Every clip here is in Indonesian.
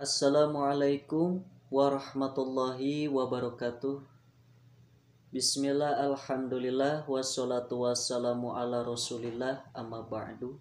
Assalamualaikum warahmatullahi wabarakatuh. Bismillah, alhamdulillah, wassalatu wassalamu ala rasulillah, amma ba'du.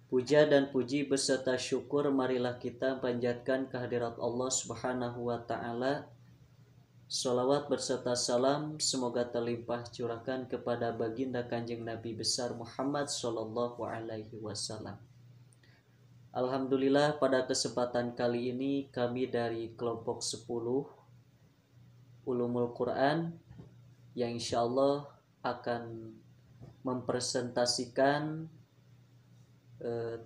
Puja dan puji beserta syukur marilah kita panjatkan kehadirat Allah subhanahu wa ta'ala. Salawat beserta salam semoga terlimpah curahkan kepada baginda kanjeng Nabi besar Muhammad sallallahu alaihi wasallam. Alhamdulillah, pada kesempatan kali ini kami dari kelompok 10 Ulumul Quran yang insya Allah akan mempresentasikan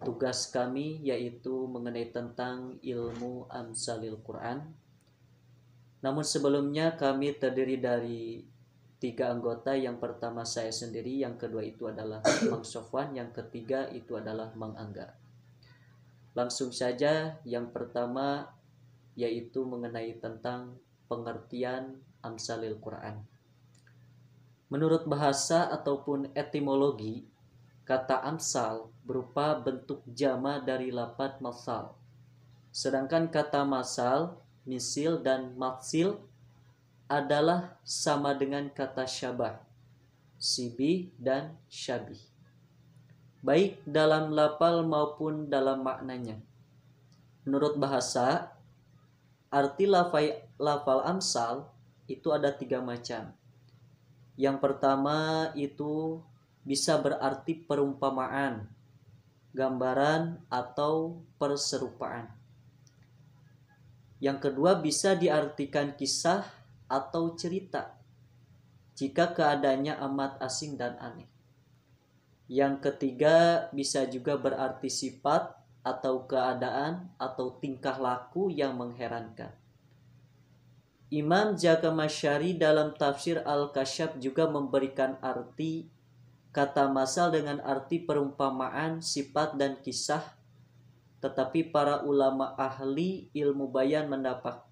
tugas kami, yaitu mengenai tentang ilmu Amsalil Quran. Namun sebelumnya kami terdiri dari 3 anggota. Yang pertama saya sendiri, yang kedua itu adalah Mang Sofwan, yang ketiga itu adalah Mang Angga. Langsung saja, yang pertama yaitu mengenai tentang pengertian Amsalil Quran. Menurut bahasa ataupun etimologi, kata amsal berupa bentuk jama dari lafaz masal. Sedangkan kata masal, misil dan matsil adalah sama dengan kata syabah, sibih dan syabih, baik dalam lafal maupun dalam maknanya. Menurut bahasa, arti lafal amsal itu ada 3 macam. Yang pertama itu bisa berarti perumpamaan, gambaran, atau perserupaan. Yang kedua bisa diartikan kisah atau cerita jika keadaannya amat asing dan aneh. Yang ketiga bisa juga berarti sifat atau keadaan atau tingkah laku yang mengherankan. Imam Jakamasyari dalam tafsir Al-Kasyaf juga memberikan arti kata masal dengan arti perumpamaan, sifat dan kisah. Tetapi para ulama ahli ilmu bayan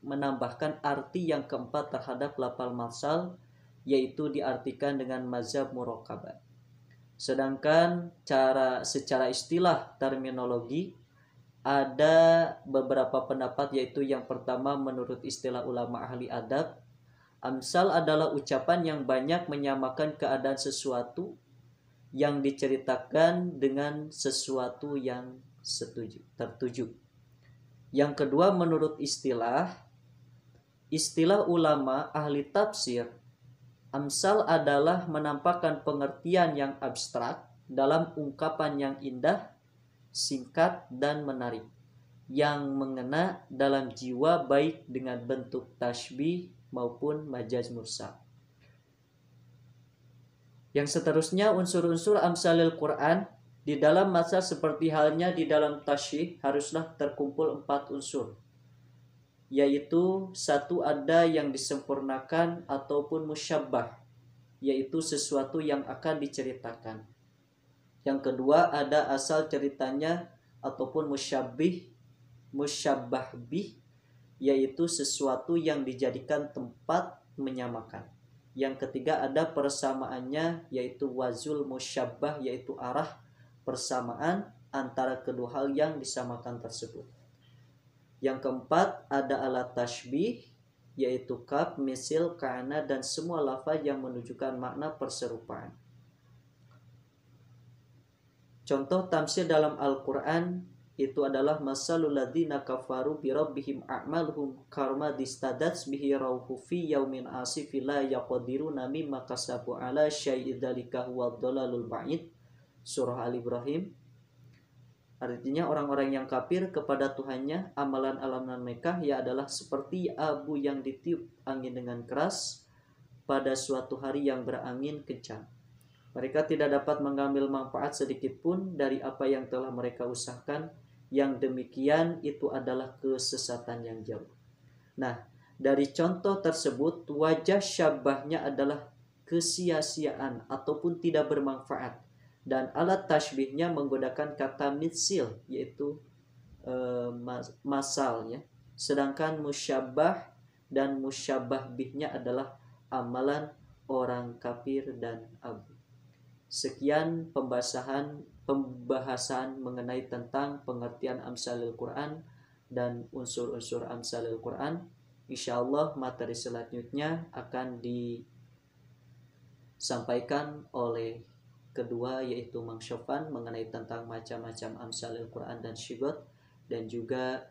menambahkan arti yang keempat terhadap lafal masal, yaitu diartikan dengan mazhab muraqabah. Sedangkan secara istilah terminologi ada beberapa pendapat, yaitu yang pertama menurut istilah ulama ahli adab, amsal adalah ucapan yang banyak menyamakan keadaan sesuatu yang diceritakan dengan sesuatu yang tertuju. Yang kedua menurut istilah ulama ahli tafsir, amsal adalah menampakkan pengertian yang abstrak dalam ungkapan yang indah, singkat dan menarik, yang mengena dalam jiwa baik dengan bentuk tasbih maupun majaz mursal. Yang seterusnya, unsur-unsur Amsalil Quran di dalam masa seperti halnya di dalam tasyih haruslah terkumpul 4 unsur, yaitu 1 ada yang disempurnakan ataupun musyabbah, yaitu sesuatu yang akan diceritakan. Yang kedua ada asal ceritanya ataupun musyabbah bih, yaitu sesuatu yang dijadikan tempat menyamakan. Yang ketiga ada persamaannya, yaitu wazul musyabbah, yaitu arah persamaan antara kedua hal yang disamakan tersebut. Yang keempat ada alat tashbih, yaitu kaf, misil, kana dan semua lafaz yang menunjukkan makna perserupaan. Contoh tamsil dalam Al-Quran itu adalah masalul ladzina kafaru bi rabbihim a'maluhum karmadistadats bihi rauhu fi yaumin asif la yaqdiruna mimma kasabu ala syai'id dzalika huwad dhalalul ba'id. Surah Al-Ibrahim. Artinya orang-orang yang kafir kepada Tuhannya, amalan mereka ya adalah seperti abu yang ditiup angin dengan keras pada suatu hari yang berangin kencang. Mereka tidak dapat mengambil manfaat sedikit pun dari apa yang telah mereka usahakan. Yang demikian itu adalah kesesatan yang jauh. Nah, dari contoh tersebut wajah syabahnya adalah kesia-siaan ataupun tidak bermanfaat, dan alat tashbihnya menggunakan kata mitsil, yaitu masalnya. Sedangkan musyabbah dan musyabbah bihnya adalah amalan orang kafir dan abu. Sekian pembahasan mengenai tentang pengertian Amsalil Quran. dan unsur-unsur amsalil Quran. Insyaallah materi selanjutnya akan disampaikan oleh kedua, yaitu Mang Syofan, mengenai tentang macam-macam amsalil Quran dan syigot, dan juga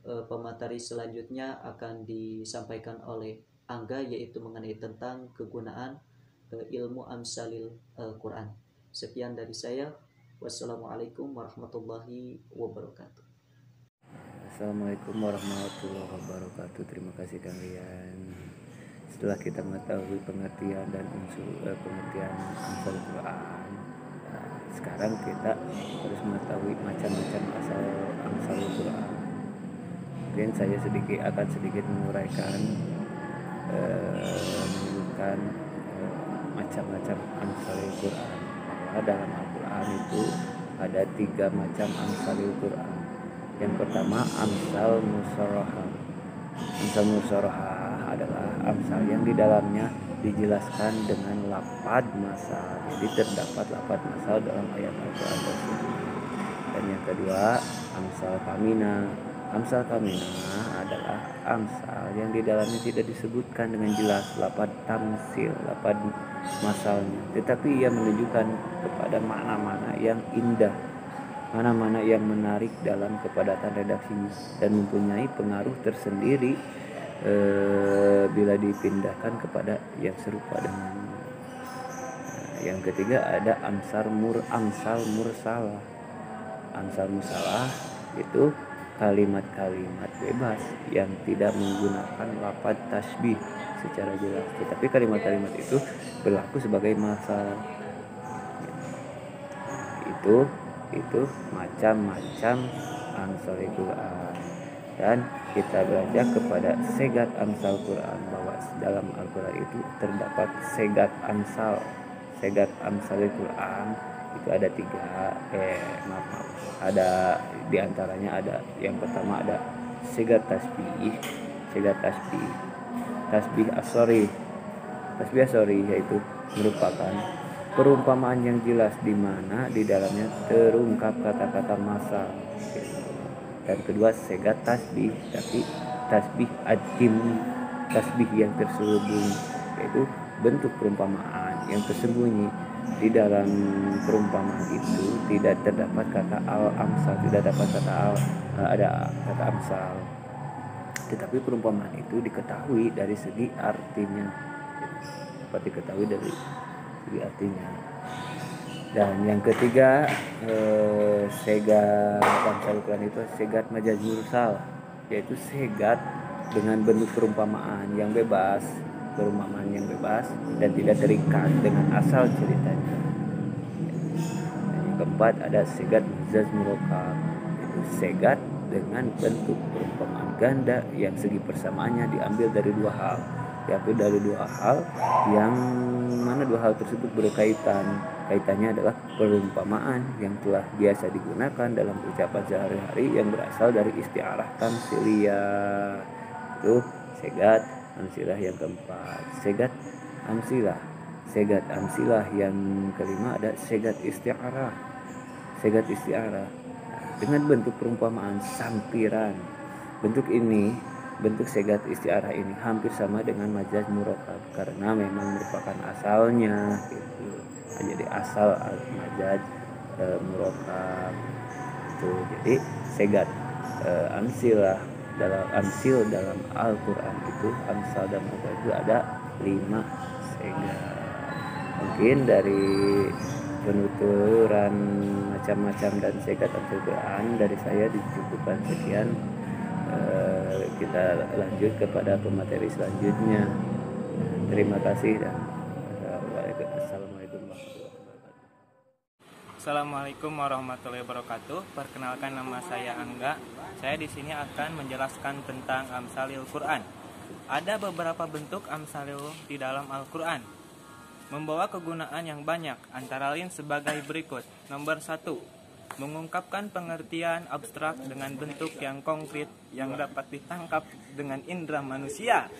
pemateri selanjutnya akan disampaikan oleh Angga, yaitu mengenai tentang kegunaan ilmu amsalil Quran. Sekian dari saya. Wassalamualaikum warahmatullahi wabarakatuh. Assalamualaikum warahmatullahi wabarakatuh. Terima kasih Kang Rian. Setelah kita mengetahui pengertian dan pengertian amsal Quran, sekarang kita harus mengetahui macam-macam amsal Quran. Mungkin saya akan sedikit menguraikan, menyebutkan macam-macam amsal Quran. Bahwa dalam Al-Quran itu ada 3 macam amsal Quran. Yang pertama amsal musorohah. Amsal musorohah adalah amsal yang di dalamnya dijelaskan dengan lafaz masal. Jadi terdapat lafaz masal dalam ayat Al-Quran tersebut. Dan yang kedua amsal kamina. Amsal kamina adalah amsal yang di dalamnya tidak disebutkan dengan jelas lafaz tamsil, lafaz masalnya, tetapi ia menunjukkan kepada makna-makna yang indah, mana-mana yang menarik dalam kepadatan redaksinya dan mempunyai pengaruh tersendiri bila dipindahkan kepada yang serupa dengannya. Yang ketiga ada amsal mursalah. Amsal mursalah itu kalimat-kalimat bebas yang tidak menggunakan lafaz tasbih secara jelas, tetapi kalimat-kalimat itu berlaku sebagai masal. Itu macam-macam amsal Quran. Dan kita belajar kepada segat amsal Quran, bahwa dalam Al-Quran itu terdapat segat amsal Quran itu ada 3. Ada diantaranya ada yang pertama ada segat tasbih asori, yaitu merupakan perumpamaan yang jelas di mana di dalamnya terungkap kata-kata masal. Dan kedua segat tasbih, tapi tasbih adim, tasbih yang terselubung, yaitu bentuk perumpamaan yang tersembunyi di dalam perumpamaan itu tidak terdapat kata al-amsal, tidak dapat ada kata amsal, tetapi perumpamaan itu diketahui dari segi artinya, dapat diketahui dari segi artinya. Dan yang ketiga segat amsal Quran itu segat majaz mursal, yaitu segat dengan bentuk perumpamaan yang bebas dan tidak terikat dengan asal ceritanya. Dan yang keempat ada segat majaz murakab, yaitu segat dengan bentuk perumpamaan ganda yang segi persamaannya diambil dari dua hal, yang mana dua hal tersebut kaitannya adalah perumpamaan yang telah biasa digunakan dalam ucapan sehari-hari yang berasal dari istiarah tamsiliyah. Itu segat amsilah yang keempat. Segat amsilah yang kelima ada segat istiarah dengan bentuk perumpamaan sampiran. Bentuk segat istiarah ini hampir sama dengan majaz murakab karena memang merupakan asalnya gitu. Jadi asal majaz murakab itu. Jadi segat amsil dalam Al-Quran itu, amsal dalam Al-Quran itu ada 5 segat. Mungkin dari penuturan macam-macam dan segat amsal Quran dari saya dicukupkan sekian. Kita lanjut kepada pemateri selanjutnya. Terima kasih dan Assalamualaikum warahmatullahi wabarakatuh. Perkenalkan, nama saya Angga. Saya di sini akan menjelaskan tentang amsalil Quran. Ada beberapa bentuk amsalil di dalam Al-Quran, membawa kegunaan yang banyak, antara lain sebagai berikut. Nomor 1, mengungkapkan pengertian abstrak dengan bentuk yang konkret yang dapat ditangkap dengan indera manusia.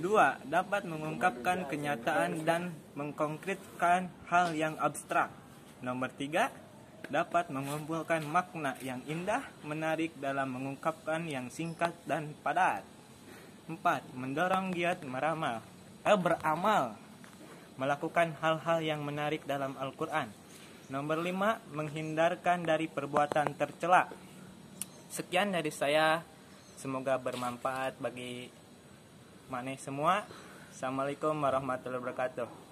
2, dapat mengungkapkan kenyataan dan mengkonkretkan hal yang abstrak. Nomor 3, dapat mengumpulkan makna yang indah, menarik dalam mengungkapkan yang singkat dan padat. 4. Mendorong giat beramal, melakukan hal-hal yang menarik dalam Al-Quran. Nomor 5. Menghindarkan dari perbuatan tercela. Sekian dari saya, semoga bermanfaat bagi maneh semua. Assalamualaikum warahmatullahi wabarakatuh.